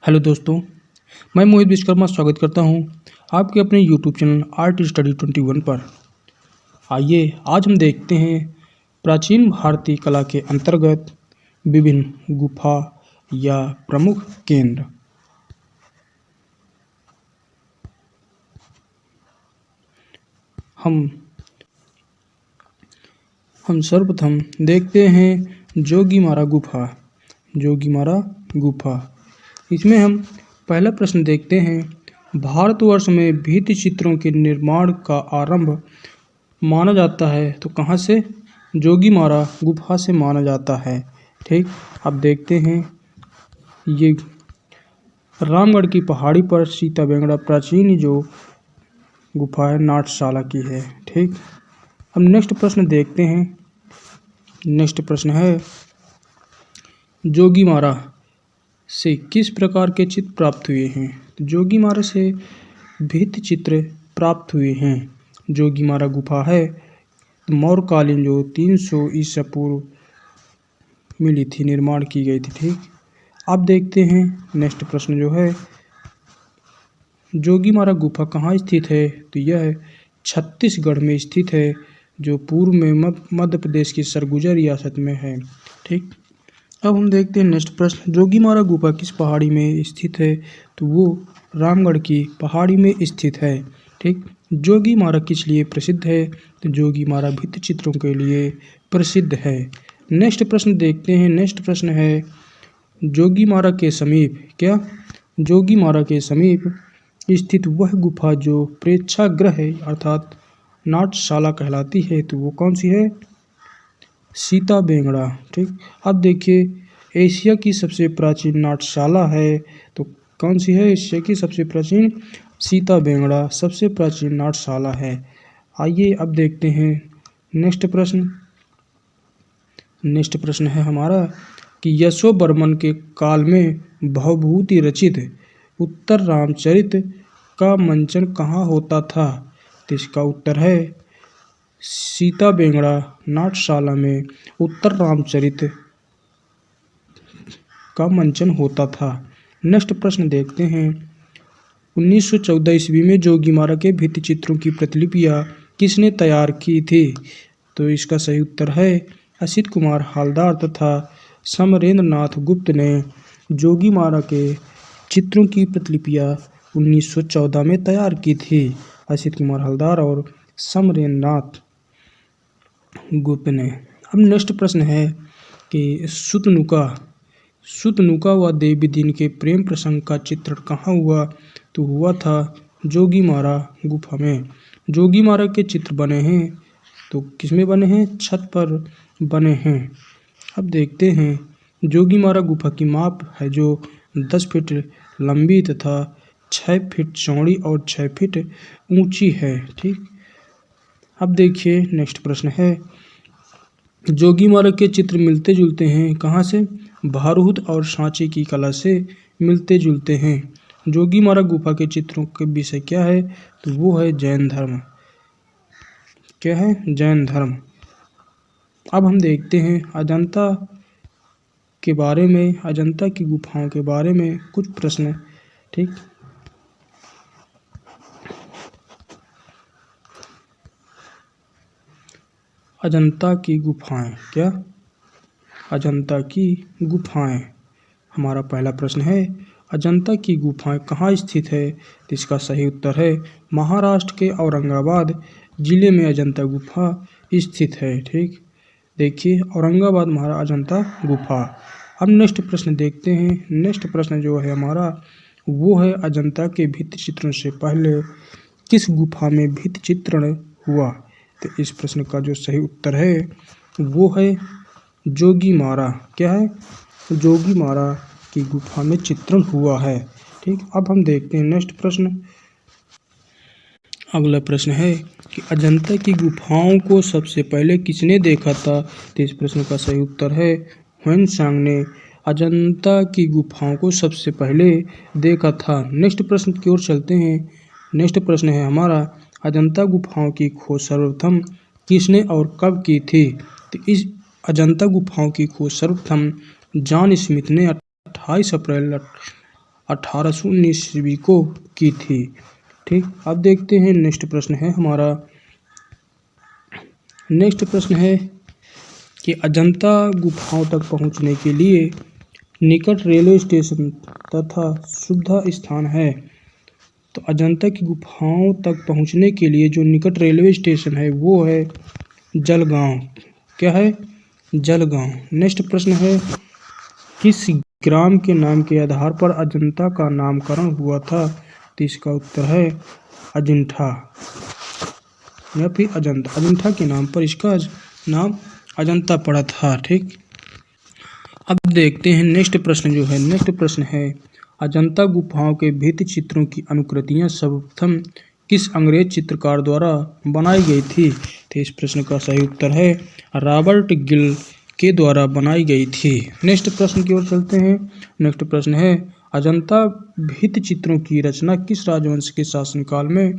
Hello दोस्तों, मैं मोहित विश्वकर्मा स्वागत करता हूं आपके अपने यूट्यूब चैनल आर्ट स्टडी 21 पर। आइए आज हम देखते हैं प्राचीन भारतीय कला के अंतर्गत विभिन्न गुफा या प्रमुख केंद्र। हम सर्वप्रथम देखते हैं जोगीमारा गुफा। जोगीमारा गुफा, इसमें हम पहला प्रश्न देखते हैं, भारतवर्ष में भित्ति चित्रों के निर्माण का आरंभ माना जाता है तो कहाँ से? जोगीमारा गुफा से माना जाता है। ठीक, अब देखते हैं, ये रामगढ़ की पहाड़ी पर सीता बेंगड़ा प्राचीन जो गुफा है नाट्यशाला की है। ठीक, अब नेक्स्ट प्रश्न देखते हैं। नेक्स्ट प्रश्न है, जोगीमारा से किस प्रकार के चित्र प्राप्त हुए हैं? तो जोगीमारा से भित्ति चित्र प्राप्त हुए हैं। जोगीमारा गुफा है मौर्यकालीन जो 300 ईसा पूर्व मिली थी, निर्माण की गई थी। ठीक, अब देखते हैं नेक्स्ट प्रश्न जो है, जोगीमारा गुफा कहाँ स्थित है? तो यह छत्तीसगढ़ में स्थित है, जो पूर्व में मध्य प्रदेश की सरगुजा रियासत में है। ठीक, अब हम देखते हैं नेक्स्ट प्रश्न, जोगीमारा गुफा किस पहाड़ी में स्थित है? तो वो रामगढ़ की पहाड़ी में स्थित है। ठीक, जोगीमारा किस लिए प्रसिद्ध है? तो जोगीमारा भित्ति चित्रों के लिए प्रसिद्ध है। नेक्स्ट प्रश्न देखते हैं। नेक्स्ट प्रश्न है, जोगीमारा के समीप क्या? जोगीमारा के समीप स्थित वह गुफा जो प्रेक्षागृह है अर्थात नाट्यशाला कहलाती है, तो वो कौन सी है? सीता बेंगड़ा। ठीक, अब देखिए एशिया की सबसे प्राचीन नाट्यशाला है, तो कौन सी है एशिया की सबसे प्राचीन? सीता बेंगड़ा सबसे प्राचीन नाट्यशाला है। आइए अब देखते हैं नेक्स्ट प्रश्न। नेक्स्ट प्रश्न है हमारा कि यशोवर्मन के काल में भवभूति रचित उत्तर रामचरित का मंचन कहाँ होता था? तो इसका उत्तर है सीता बेंगड़ा नाट्यशाला में उत्तर रामचरित का मंचन होता था। नेक्स्ट प्रश्न देखते हैं, 1914 ईस्वी में जोगीमारा के भित्ति चित्रों की प्रतिलिपियाँ किसने तैयार की थी? तो इसका सही उत्तर है असित कुमार हालदार तथा समरेंद्र नाथ गुप्त ने जोगीमारा के चित्रों की प्रतिलिपियाँ 1914 में तैयार की थी। असित कुमार हालदार और समरेंद्र नाथ गुप्त ने। अब नेक्स्ट प्रश्न है कि सुतनुका व देवी दीन के प्रेम प्रसंग का चित्रण कहाँ हुआ? तो हुआ था जोगीमारा गुफा में। जोगीमारा के चित्र बने हैं, तो किसमें बने हैं? छत पर बने हैं। अब देखते हैं, जोगीमारा गुफा की माप है जो 10 फीट लंबी तथा 6 फीट चौड़ी और 6 फीट ऊंची है। ठीक, अब देखिए नेक्स्ट प्रश्न है, जोगीमारा के चित्र मिलते जुलते हैं कहाँ से? भारूद और सांची की कला से मिलते जुलते हैं। जोगीमारा गुफा के चित्रों के विषय क्या है? तो वो है जैन धर्म। क्या है? जैन धर्म। अब हम देखते हैं अजंता के बारे में, अजंता की गुफाओं के बारे में कुछ प्रश्न। ठीक, अजंता की गुफाएं क्या? अजंता की गुफाएं, हमारा पहला प्रश्न है अजंता की गुफाएं कहाँ स्थित है? तो इसका सही उत्तर है महाराष्ट्र के औरंगाबाद जिले में अजंता गुफा स्थित है। ठीक, देखिए औरंगाबाद महाराज अजंता गुफा। अब नेक्स्ट प्रश्न देखते हैं। नेक्स्ट प्रश्न जो है हमारा वो है, अजंता के भित्ति चित्रण से पहले किस गुफा में भित्ति चित्रण हुआ? तो इस प्रश्न का जो सही उत्तर है वो है जोगीमारा। क्या है? जोगीमारा की गुफा में चित्रण हुआ है। ठीक, अब हम देखते हैं नेक्स्ट प्रश्न। अगला प्रश्न है कि अजंता की गुफाओं को सबसे पहले किसने देखा था? तो इस प्रश्न का सही उत्तर है ह्वेनसांग ने अजंता की गुफाओं को सबसे पहले देखा था। नेक्स्ट प्रश्न की ओर चलते हैं। नेक्स्ट प्रश्न है हमारा, अजंता गुफाओं की खोज सर्वप्रथम किसने और कब की थी? तो इस अजंता गुफाओं की खोज सर्वप्रथम जॉन स्मिथ ने 28 अप्रैल 1819 ईस्वी को की थी। ठीक, अब देखते हैं नेक्स्ट प्रश्न है हमारा। नेक्स्ट प्रश्न है कि अजंता गुफाओं तक पहुंचने के लिए निकट रेलवे स्टेशन तथा सुविधा स्थान है। तो अजंता की गुफाओं तक पहुंचने के लिए जो निकट रेलवे स्टेशन है वो है जलगांव। क्या है? जलगांव। नेक्स्ट प्रश्न है किस ग्राम के नाम के आधार पर अजंता का नामकरण हुआ था? तो इसका उत्तर है अजिंठा या फिर अजंता। अजिंठा के नाम पर इसका नाम अजंता पड़ा था। ठीक, अब देखते हैं नेक्स्ट प्रश्न जो है। नेक्स्ट प्रश्न है अजंता गुफाओं के भित्ति चित्रों की अनुकृतियां सर्वप्रथम किस अंग्रेज चित्रकार द्वारा बनाई गई थी? तो इस प्रश्न का सही उत्तर है रॉबर्ट गिल के द्वारा बनाई गई थी। नेक्स्ट प्रश्न की ओर चलते हैं। नेक्स्ट प्रश्न है अजंता भित्ति चित्रों की रचना किस राजवंश के शासनकाल में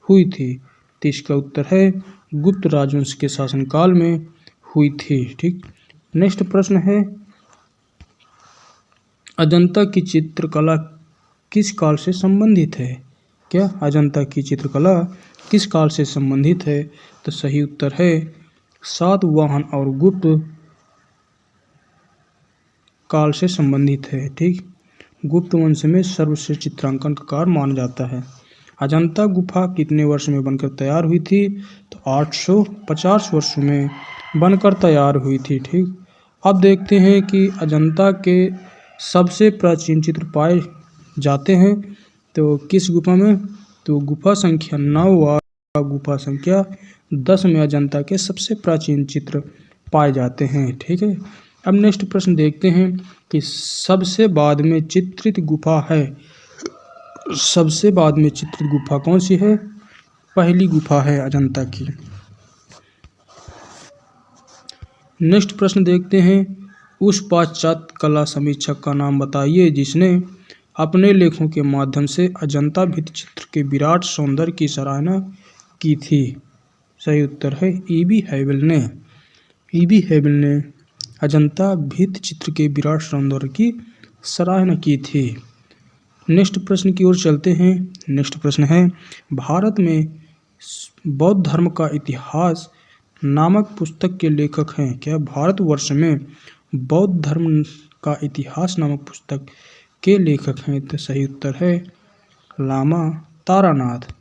हुई थी? तो इसका उत्तर है गुप्त राजवंश के शासनकाल में हुई थी। ठीक, नेक्स्ट प्रश्न है अजंता की चित्रकला किस काल से संबंधित है? क्या अजंता की चित्रकला किस काल से संबंधित है? तो सही उत्तर है सातवाहन और गुप्त काल से संबंधित है। ठीक, गुप्त वंश में सर्वश्रेष्ठ चित्रांकन का कार्य माना जाता है। अजंता गुफा कितने वर्ष में बनकर तैयार हुई थी? तो 850 वर्षों में बनकर तैयार हुई थी। ठीक, अब देखते हैं कि अजंता के सबसे प्राचीन चित्र पाए जाते हैं तो किस गुफा में? तो गुफा संख्या 9 व गुफा संख्या 10 में अजंता के सबसे प्राचीन चित्र पाए जाते हैं। ठीक है, अब नेक्स्ट प्रश्न देखते हैं कि सबसे बाद में चित्रित गुफा है। सबसे बाद में चित्रित गुफा कौन सी है? पहली गुफा है अजंता की। नेक्स्ट प्रश्न देखते हैं उस पाश्चात्य कला समीक्षक का नाम बताइए जिसने अपने लेखों के माध्यम से अजंता भित्ति चित्र के विराट सौंदर्य की सराहना की थी। सही उत्तर है ईबी हैवल ने। ईबी हैवल ने अजंता भित्ति चित्र के विराट सौंदर्य की सराहना की थी। नेक्स्ट प्रश्न की ओर चलते हैं। नेक्स्ट प्रश्न है भारत में बौद्ध धर्म का इतिहास नामक पुस्तक के लेखक हैं। क्या भारतवर्ष में बौद्ध धर्म का इतिहास नामक पुस्तक के लेखक हैं? तो सही उत्तर है लामा तारानाथ।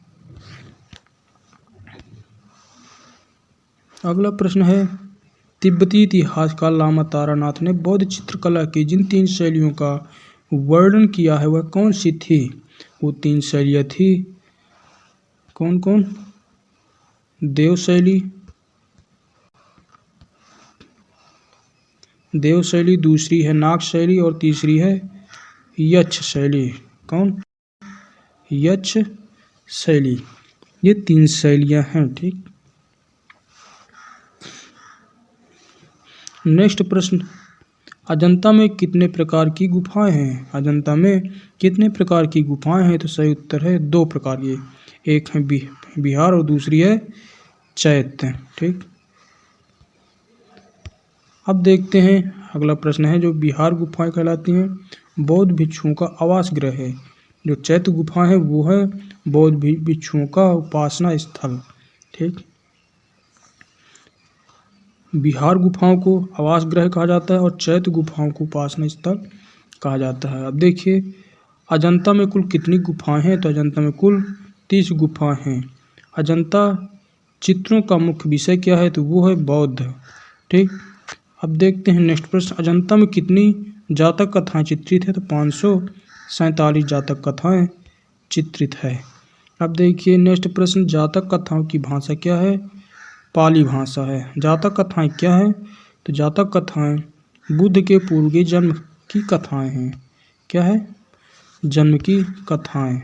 अगला प्रश्न है तिब्बती इतिहासकार लामा तारानाथ ने बौद्ध चित्रकला की जिन 3 शैलियों का वर्णन किया है वह कौन सी थी? वो 3 शैलियाँ थी कौन कौन? देव शैली, दूसरी है नाग शैली और तीसरी है यक्ष शैली। कौन? यक्ष शैली। ये 3 शैलियाँ हैं। ठीक, नेक्स्ट प्रश्न अजंता में कितने प्रकार की गुफाएं हैं? अजंता में कितने प्रकार की गुफाएं हैं? तो सही उत्तर है 2 प्रकार की। एक है बिहार और दूसरी है चैत्य। ठीक, अब देखते हैं अगला प्रश्न है जो बिहार गुफाएं कहलाती हैं बौद्ध भिक्षुओं का आवास गृह है। जो चैत्य गुफा है वो है बौद्ध भिक्षुओं का उपासना स्थल। ठीक, बिहार गुफाओं को आवास गृह कहा जाता है और चैत्य गुफाओं को उपासना स्थल कहा जाता है। अब देखिए अजंता में कुल कितनी गुफाएं हैं? तो अजंता में कुल 30 गुफाएं हैं। अजंता चित्रों का मुख्य विषय क्या है? तो वो है बौद्ध। ठीक, अब देखते हैं नेक्स्ट प्रश्न अजंता में कितनी जातक कथाएं चित्रित है? तो 547 जातक कथाएं चित्रित है। अब देखिए नेक्स्ट प्रश्न जातक कथाओं की भाषा क्या है? पाली भाषा है। जातक कथाएं क्या है? तो जातक कथाएं बुद्ध के पूर्व के जन्म की कथाएं हैं। क्या है? जन्म की कथाएं।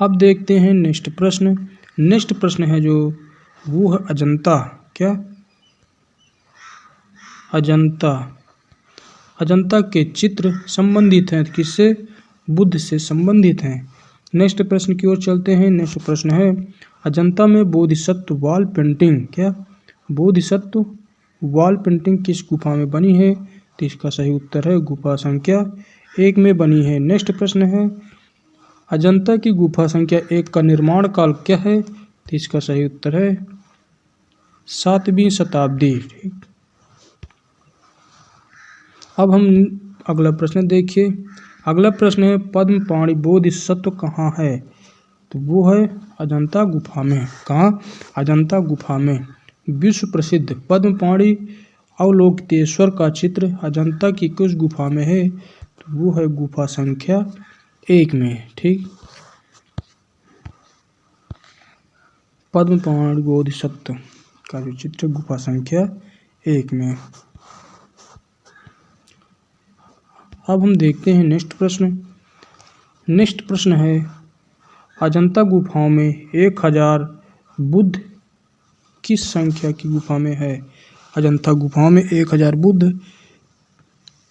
अब देखते हैं नेक्स्ट प्रश्न। नेक्स्ट प्रश्न है जो वो है अजंता। क्या? अजंता के चित्र संबंधित हैं किससे? बुद्ध से संबंधित हैं। नेक्स्ट प्रश्न की ओर चलते हैं। नेक्स्ट प्रश्न है अजंता में बोधिसत्व वॉल पेंटिंग। क्या? बोधिसत्व वॉल पेंटिंग किस गुफा में बनी है? तो इसका सही उत्तर है गुफा संख्या 1 में बनी है। नेक्स्ट प्रश्न है, अजंता की गुफा संख्या 1 का निर्माण काल क्या है? तो इसका सही उत्तर है 7वीं शताब्दी। ठीक, अब हम अगला प्रश्न देखिए। अगला प्रश्न है, पद्मपाणि बोधिसत्व कहाँ है? तो वो है अजंता गुफा में। कहाँ? अजंता गुफा में। विश्व प्रसिद्ध पद्मपाणि अवलोकितेश्वर का चित्र अजंता की किस गुफा में है? तो वो है गुफा संख्या 1 में। ठीक, पद्मपाणि बोधिसत्व का जो चित्र गुफा संख्या 1 में। अब हम देखते हैं नेक्स्ट प्रश्न। नेक्स्ट प्रश्न है, अजंता गुफाओं में 1000 बुद्ध किस संख्या की गुफा में है? अजंता गुफाओं में 1000 बुद्ध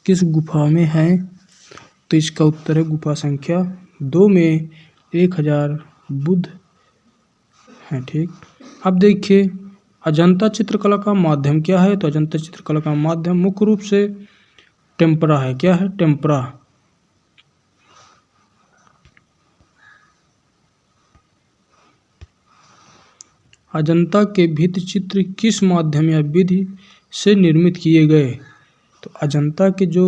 किस गुफा में है? तो इसका उत्तर है गुफा संख्या 2 में 1000 बुद्ध हैं। ठीक, अब देखिए अजंता चित्रकला का माध्यम क्या है? तो अजंता चित्रकला का माध्यम मुख्य रूप से टेम्परा है। क्या है? टेम्परा। अजंता के भित्ति चित्र किस माध्यम या विधि से निर्मित किए गए? तो अजंता के जो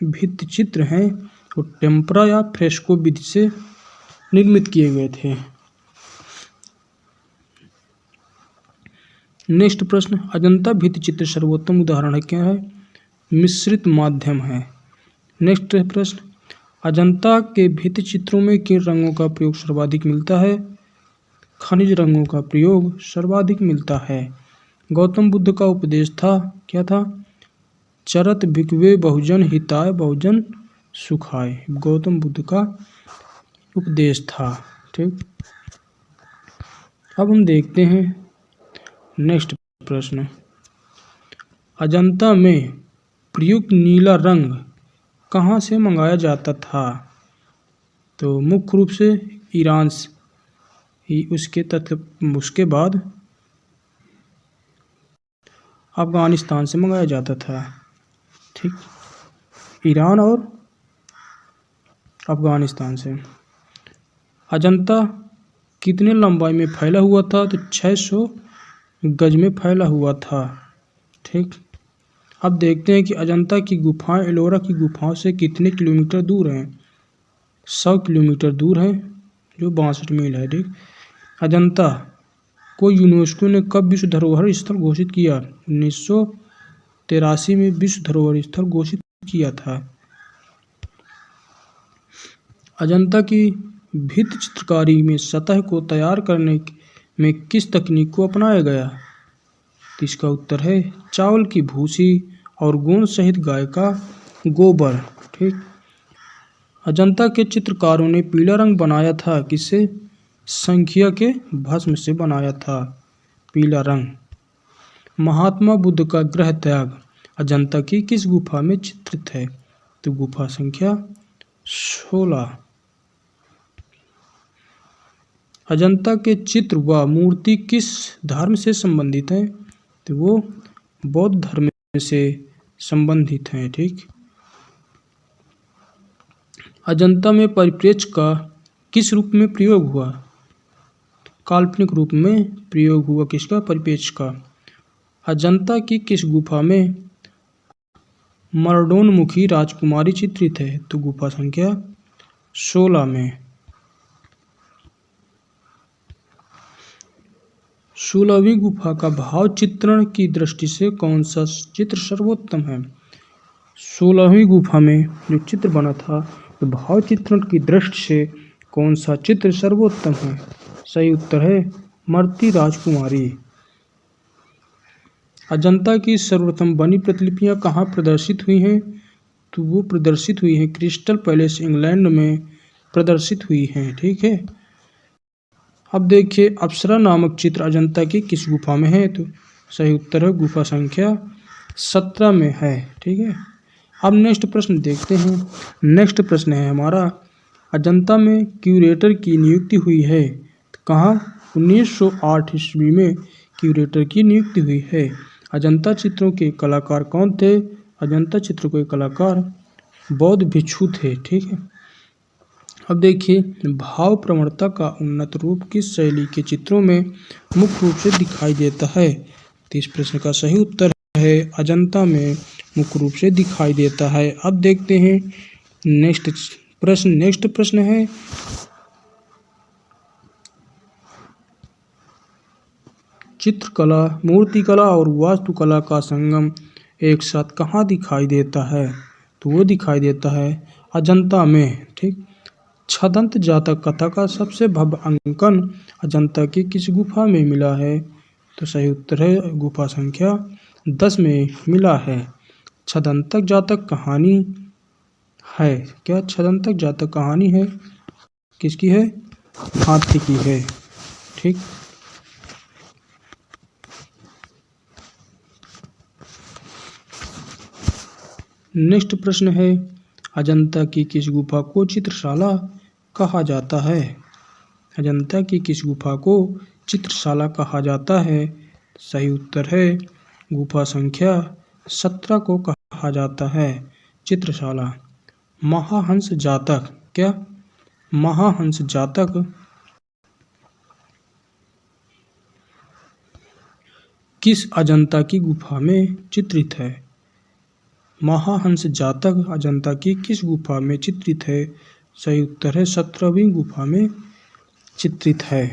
भित्ति चित्र हैं वो टेम्परा या फ्रेस्को विधि से निर्मित किए गए थे। नेक्स्ट प्रश्न, अजंता भित्ति चित्र सर्वोत्तम उदाहरण है क्या है? मिश्रित माध्यम है। नेक्स्ट प्रश्न, अजंता के भित्ति चित्रों में किन रंगों का प्रयोग सर्वाधिक मिलता है? खनिज रंगों का प्रयोग सर्वाधिक मिलता है। गौतम बुद्ध का उपदेश था, क्या था? चरत भिक्खवे बहुजन हिताय बहुजन सुखाय। गौतम बुद्ध का उपदेश था। ठीक, अब हम देखते हैं नेक्स्ट प्रश्न। अजंता में प्रयुक्त नीला रंग कहाँ से मंगाया जाता था? तो मुख्य रूप से ईरान से ही, उसके बाद अफगानिस्तान से मंगाया जाता था। ठीक, ईरान और अफगानिस्तान से। अजंता कितने लंबाई में फैला हुआ था? तो 600 गज में फैला हुआ था। ठीक, अब देखते हैं कि अजंता की गुफाएं एलोरा की गुफाओं से कितने किलोमीटर दूर हैं? 100 किलोमीटर दूर है, जो 62 मील है। ठीक, अजंता को यूनेस्को ने कब विश्व धरोहर स्थल घोषित किया? 1983 में विश्व धरोहर स्थल घोषित किया था। अजंता की भित्ति चित्रकारी में सतह को तैयार करने में किस तकनीक को अपनाया गया? तो इसका उत्तर है चावल की भूसी और गोंद सहित गाय का गोबर। ठीक, अजंता के चित्रकारों ने पीला रंग बनाया था, किससे? संख्या के भस्म से बनाया था पीला रंग। महात्मा बुद्ध का गृह त्याग अजंता की किस गुफा में चित्रित है? तो गुफा संख्या 16। अजंता के चित्र व मूर्ति किस धर्म से संबंधित हैं? तो वो बौद्ध धर्म से संबंधित हैं। ठीक, अजंता में परिप्रेक्ष्य का किस रूप में प्रयोग हुआ? काल्पनिक रूप में प्रयोग हुआ। किसका? परिप्रेक्ष्य का। अजंता की किस गुफा में मरणोन्मुखी राजकुमारी चित्रित है? तो गुफा संख्या 16 में। 16वीं गुफा का भाव चित्रण की दृष्टि से कौन सा चित्र सर्वोत्तम है? 16वीं गुफा में जो चित्र बना था तो भाव चित्रण की दृष्टि से कौन सा चित्र सर्वोत्तम है? सही उत्तर है मरती राजकुमारी। अजंता की सर्वप्रथम बनी प्रतिलिपियां कहाँ प्रदर्शित हुई हैं? तो वो प्रदर्शित हुई हैं क्रिस्टल पैलेस इंग्लैंड में प्रदर्शित हुई हैं। ठीक है, अब देखिए अप्सरा नामक चित्र अजंता की किस गुफा में है? तो सही उत्तर है गुफा संख्या 17 में है। ठीक है, अब नेक्स्ट प्रश्न देखते हैं। नेक्स्ट प्रश्न है हमारा, अजंता में क्यूरेटर की नियुक्ति हुई है कहाँ? 1908 ईस्वी में क्यूरेटर की नियुक्ति हुई है। अजंता चित्रों के कलाकार कौन थे? अजंता चित्रों के कलाकार बौद्ध भिक्षु थे। ठीक है। अब देखिए, भाव प्रवणता का उन्नत रूप किस शैली के चित्रों में मुख्य रूप से दिखाई देता है? तो इस प्रश्न का सही उत्तर है अजंता में मुख्य रूप से दिखाई देता है। अब देखते हैं नेक्स्ट प्रश्न है चित्रकला, मूर्तिकला और वास्तुकला का संगम एक साथ कहाँ दिखाई देता है? तो वो दिखाई देता है अजंता में। ठीक। छदंत जातक कथा का सबसे भव्य अंकन अजंता की किस गुफा में मिला है? तो सही उत्तर है गुफा संख्या 10 में मिला है। छदंतक जातक कहानी है क्या? छदंतक जातक कहानी है किसकी है? हाथी की है। ठीक। नेक्स्ट प्रश्न है अजंता की किस गुफा को चित्रशाला कहा जाता है? अजंता की किस गुफा को चित्रशाला कहा जाता है? सही उत्तर है गुफा संख्या 17 को कहा जाता है चित्रशाला। महाहंस जातक क्या? महाहंस जातक किस अजंता की गुफा में चित्रित है? महाहंस जातक अजंता की किस गुफा में चित्रित है? सही उत्तर है 17वीं गुफा में चित्रित है।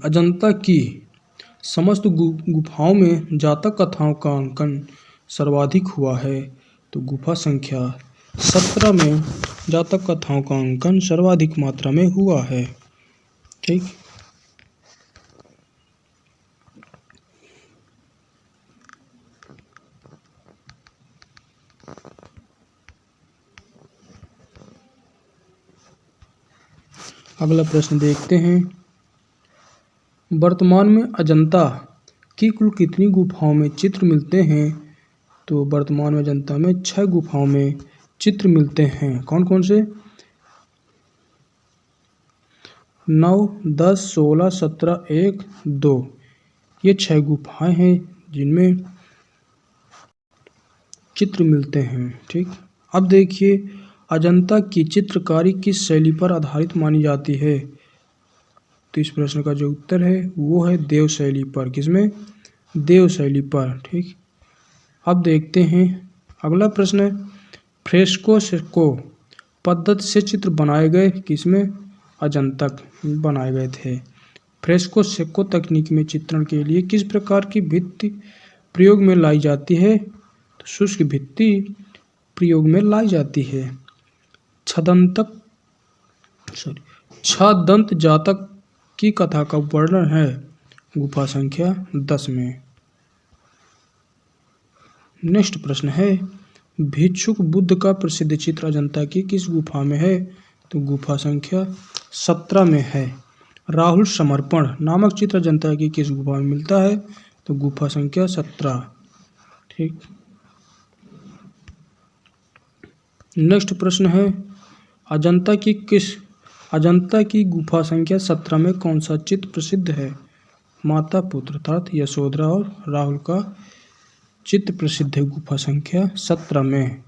अजंता की समस्त गुफाओं में जातक कथाओं का अंकन सर्वाधिक हुआ है। तो गुफा संख्या 17 में जातक कथाओं का अंकन सर्वाधिक मात्रा में हुआ है। ठीक। अगला प्रश्न देखते हैं। वर्तमान में अजंता की कुल कितनी गुफाओं में चित्र मिलते हैं? तो वर्तमान में अजंता में 6 गुफाओं में चित्र मिलते हैं। कौन कौन से? 9, 10, 16, 17, 1, 2 ये 6 गुफाएं हैं जिनमें चित्र मिलते हैं। ठीक। अब देखिए अजंता की चित्रकारी किस शैली पर आधारित मानी जाती है? तो इस प्रश्न का जो उत्तर है वो है देव शैली पर। किसमें? देव शैली पर। ठीक। अब देखते हैं अगला प्रश्न। फ्रेस्को पद्धति से चित्र बनाए गए किसमें? अजंता बनाए गए थे। फ्रेस्को तकनीक में चित्रण के लिए किस प्रकार की भित्ति प्रयोग में लाई जाती है? तो शुष्क भित्ति प्रयोग में लाई जाती है। छदंत जातक की कथा का वर्णन है गुफा संख्या 10 में। नेक्स्ट प्रश्न है भिक्षुक बुद्ध का प्रसिद्ध चित्र अजंता की किस गुफा में है? तो गुफा संख्या 17 में है। राहुल समर्पण नामक चित्र अजंता की किस गुफा में मिलता है? तो गुफा संख्या 17। ठीक। नेक्स्ट प्रश्न है अजंता की गुफा संख्या 17 में कौन सा चित्र प्रसिद्ध है? माता पुत्र अर्थात यशोधरा और राहुल का चित्र प्रसिद्ध है गुफा संख्या 17 में।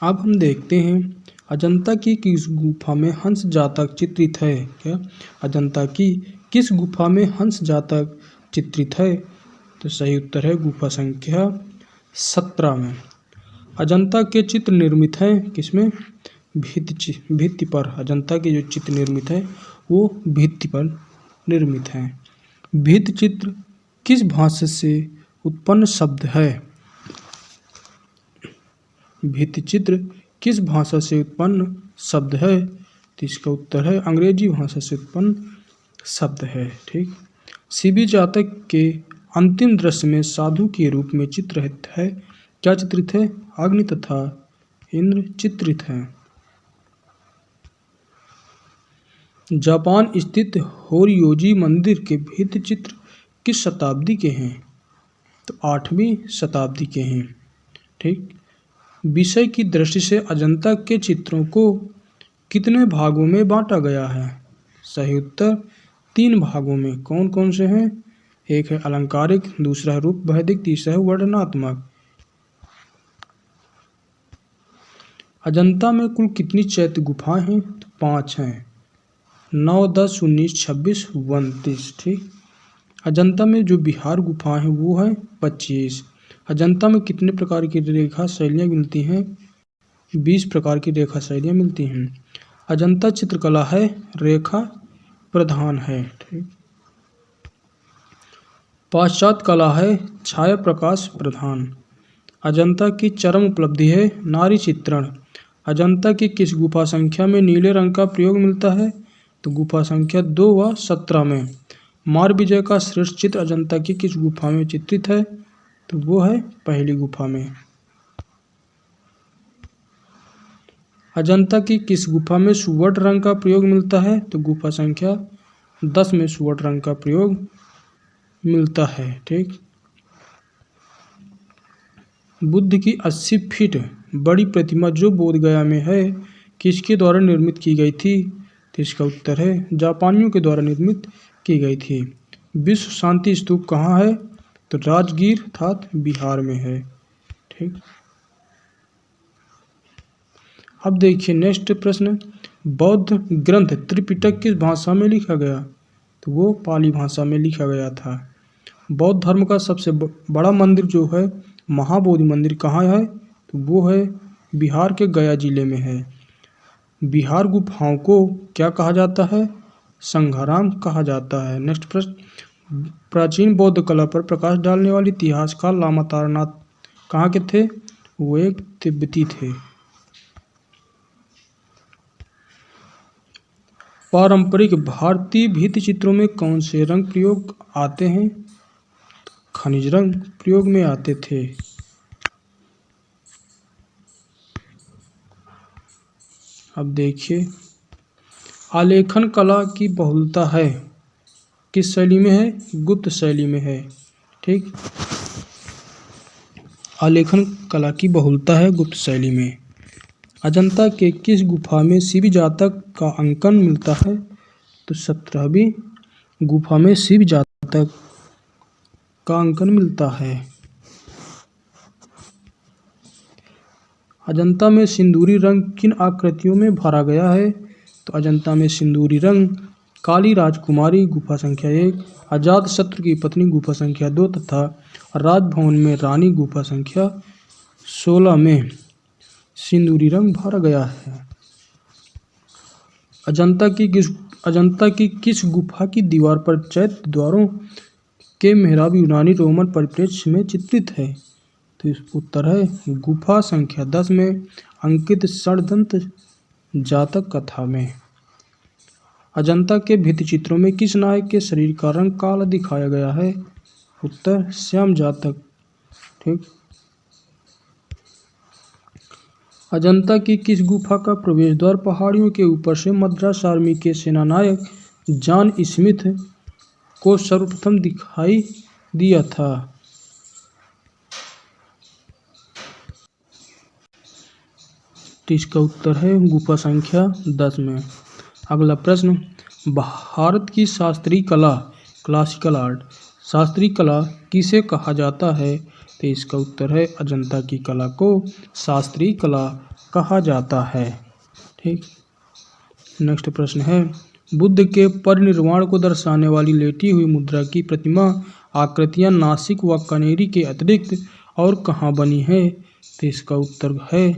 अब हम देखते हैं अजंता की किस गुफा में हंस जातक चित्रित है? क्या? अजंता की किस गुफा में हंस जातक चित्रित है? तो सही उत्तर है गुफा संख्या 17 में। अजंता के चित्र निर्मित हैं किसमें? भित्ति पर। अजंता के जो चित्र निर्मित है वो भित्ति पर निर्मित हैं। भित्ति चित्र किस भाषा से उत्पन्न शब्द है? भित्ति चित्र किस भाषा से उत्पन्न शब्द है? तो इसका उत्तर है अंग्रेजी भाषा से उत्पन्न शब्द है। ठीक। शिबी जातक के अंतिम दृश्य में साधु के रूप में चित्रित है। क्या चित्रित है? अग्नि तथा इंद्र चित्रित हैं। जापान स्थित होरियोजी मंदिर के भित्ति चित्र किस शताब्दी के हैं? तो 8वीं शताब्दी के हैं। ठीक। विषय की दृष्टि से अजंता के चित्रों को कितने भागों में बांटा गया है? सही उत्तर 3 भागों में। कौन कौन से हैं? एक है अलंकारिक, दूसरा है रूप वैदिक, तीसरा है वर्णनात्मक। अजंता में कुल कितनी चैत्य गुफाएं हैं? तो 5 हैं। 9, 10, 19, 26, 29। ठीक। अजंता में जो बिहार गुफाएं हैं वो है 25। अजंता में कितने प्रकार की रेखा शैलियाँ मिलती हैं? 20 प्रकार की रेखा शैलियाँ मिलती हैं। अजंता चित्रकला है रेखा प्रधान है। ठीक। पाश्चात्य कला है छाया प्रकाश प्रधान। अजंता की चरम उपलब्धि है नारी चित्रण। अजंता की किस गुफा संख्या में नीले रंग का प्रयोग मिलता है? तो गुफा संख्या 2 व 17 में। मारविजय का श्रेष्ठ चित्र अजंता की किस गुफा में चित्रित है? तो वो है पहली गुफा में। अजंता की किस गुफा में सुवर्ण रंग का प्रयोग मिलता है? तो गुफा संख्या 10 में सुवर्ण रंग का प्रयोग मिलता है। ठीक। बुद्ध की 80 फीट बड़ी प्रतिमा जो बोधगया में है किसके द्वारा निर्मित की गई थी? तो इसका उत्तर है जापानियों के द्वारा निर्मित की गई थी। विश्व शांति स्तूप कहाँ है? तो राजगीर अर्थात बिहार में है। ठीक। अब देखिए नेक्स्ट प्रश्न, बौद्ध ग्रंथ त्रिपिटक किस भाषा में लिखा गया? तो वो पाली भाषा में लिखा गया था। बौद्ध धर्म का सबसे बड़ा मंदिर जो है महाबोधि मंदिर कहाँ है? तो वो है बिहार के गया जिले में है। बिहार गुफाओं को क्या कहा जाता है? संघाराम कहा जाता है। नेक्स्ट प्रश्न, प्राचीन बौद्ध कला पर प्रकाश डालने वाले इतिहासकार लामा तारानाथ कहाँ के थे? वो एक तिब्बती थे। पारंपरिक भारतीय भित्ति चित्रों में कौन से रंग प्रयोग आते हैं? खनिज रंग प्रयोग में आते थे। अब देखिए आलेखन कला की बहुलता है किस शैली में है? गुप्त शैली में है। ठीक। आलेखन कला की बहुलता है गुप्त शैली में। अजंता के किस गुफा में शिव जातक का अंकन मिलता है? तो 17वीं गुफा में शिव जातक का अंकन मिलता है। अजंता में सिंदूरी रंग किन आकृतियों में भरा गया है? तो अजंता में सिंदूरी रंग काली राजकुमारी गुफा संख्या 1, अजातशत्रु की पत्नी गुफा संख्या 2 तथा राजभवन में रानी गुफा संख्या 16 में सिंदूरी रंग भरा गया है। अजंता की किस गुफा की दीवार पर चैत्य द्वारों के मेहराब यूनानी रोमन परिप्रेक्ष्य में चित्रित है? तो इस उत्तर है गुफा संख्या 10 में अंकित षड्दंत जातक कथा में। अजंता के भित्ति चित्रों में किस नायक के शरीर का रंग काला दिखाया गया है? उत्तर श्याम जातक। ठीक। अजंता की किस गुफा का प्रवेश द्वार पहाड़ियों के ऊपर से मद्रास आर्मी के सेनानायक जॉन स्मिथ को सर्वप्रथम दिखाई दिया था? तो इसका उत्तर है गुफा संख्या 10 में। अगला प्रश्न, भारत की शास्त्रीय कला क्लासिकल आर्ट शास्त्रीय कला किसे कहा जाता है? तो इसका उत्तर है अजंता की कला को शास्त्रीय कला कहा जाता है। ठीक। नेक्स्ट प्रश्न है, बुद्ध के परिनिर्वाण को दर्शाने वाली लेटी हुई मुद्रा की प्रतिमा आकृतियां नासिक व कनेरी के अतिरिक्त और कहाँ बनी है? तो इसका उत्तर है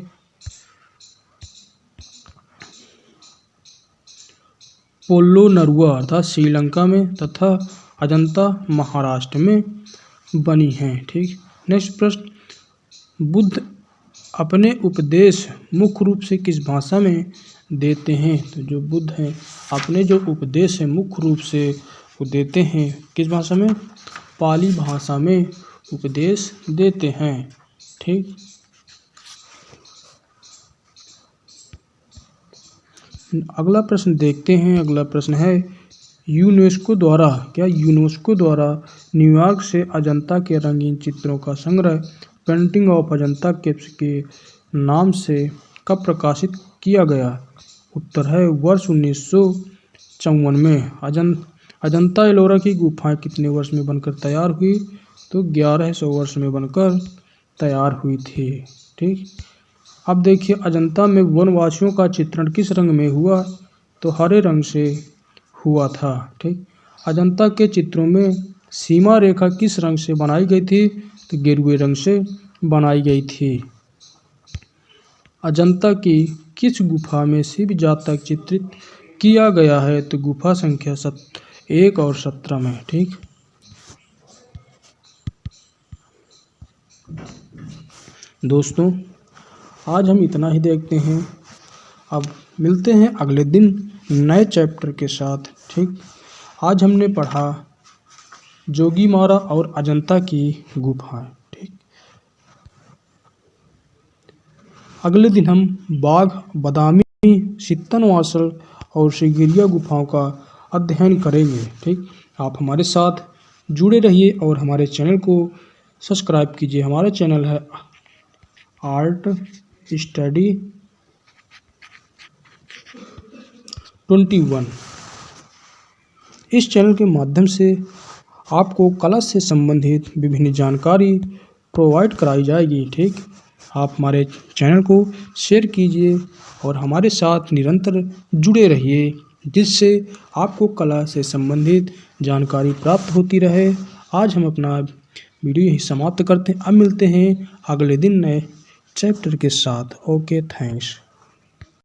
पोल्लोनरुआ अर्थात श्रीलंका में तथा अजंता महाराष्ट्र में बनी है। ठीक। नेक्स्ट प्रश्न, बुद्ध अपने उपदेश मुख्य रूप से किस भाषा में देते हैं? तो जो बुद्ध हैं अपने जो उपदेश है मुख्य रूप से वो देते हैं किस भाषा में? पाली भाषा में उपदेश देते हैं। ठीक। अगला प्रश्न देखते हैं। अगला प्रश्न है यूनेस्को द्वारा न्यूयॉर्क से अजंता के रंगीन चित्रों का संग्रह पेंटिंग ऑफ अजंता केव्स के नाम से कब प्रकाशित किया गया? उत्तर है वर्ष 1954 में। अजंता एलोरा की गुफाएं कितने वर्ष में बनकर तैयार हुई? तो 1100 वर्ष में बनकर तैयार हुई थी। ठीक, अब देखिए अजंता में वनवासियों का चित्रण किस रंग में हुआ? तो हरे रंग से हुआ था। ठीक, अजंता के चित्रों में सीमा रेखा किस रंग से बनाई गई थी? तो गेरुए रंग से बनाई गई थी। अजंता की किस गुफा में शिव जातक चित्रित किया गया है? तो गुफा संख्या 1 और 17 में। ठीक, दोस्तों आज हम इतना ही देखते हैं। अब मिलते हैं अगले दिन नए चैप्टर के साथ। ठीक, आज हमने पढ़ा जोगीमारा और अजंता की गुफाएं। ठीक, अगले दिन हम बाघ, बादामी, सित्तनवासल और श्रीगिरिया गुफाओं का अध्ययन करेंगे। ठीक, आप हमारे साथ जुड़े रहिए और हमारे चैनल को सब्सक्राइब कीजिए। हमारा चैनल है आर्ट स्टडी 21। इस चैनल के माध्यम से आपको कला से संबंधित विभिन्न जानकारी प्रोवाइड कराई जाएगी। ठीक, आप हमारे चैनल को शेयर कीजिए और हमारे साथ निरंतर जुड़े रहिए, जिससे आपको कला से संबंधित जानकारी प्राप्त होती रहे। आज हम अपना वीडियो यही समाप्त करते हैं। अब मिलते हैं अगले दिन नए चैप्टर के साथ। Okay, thanks.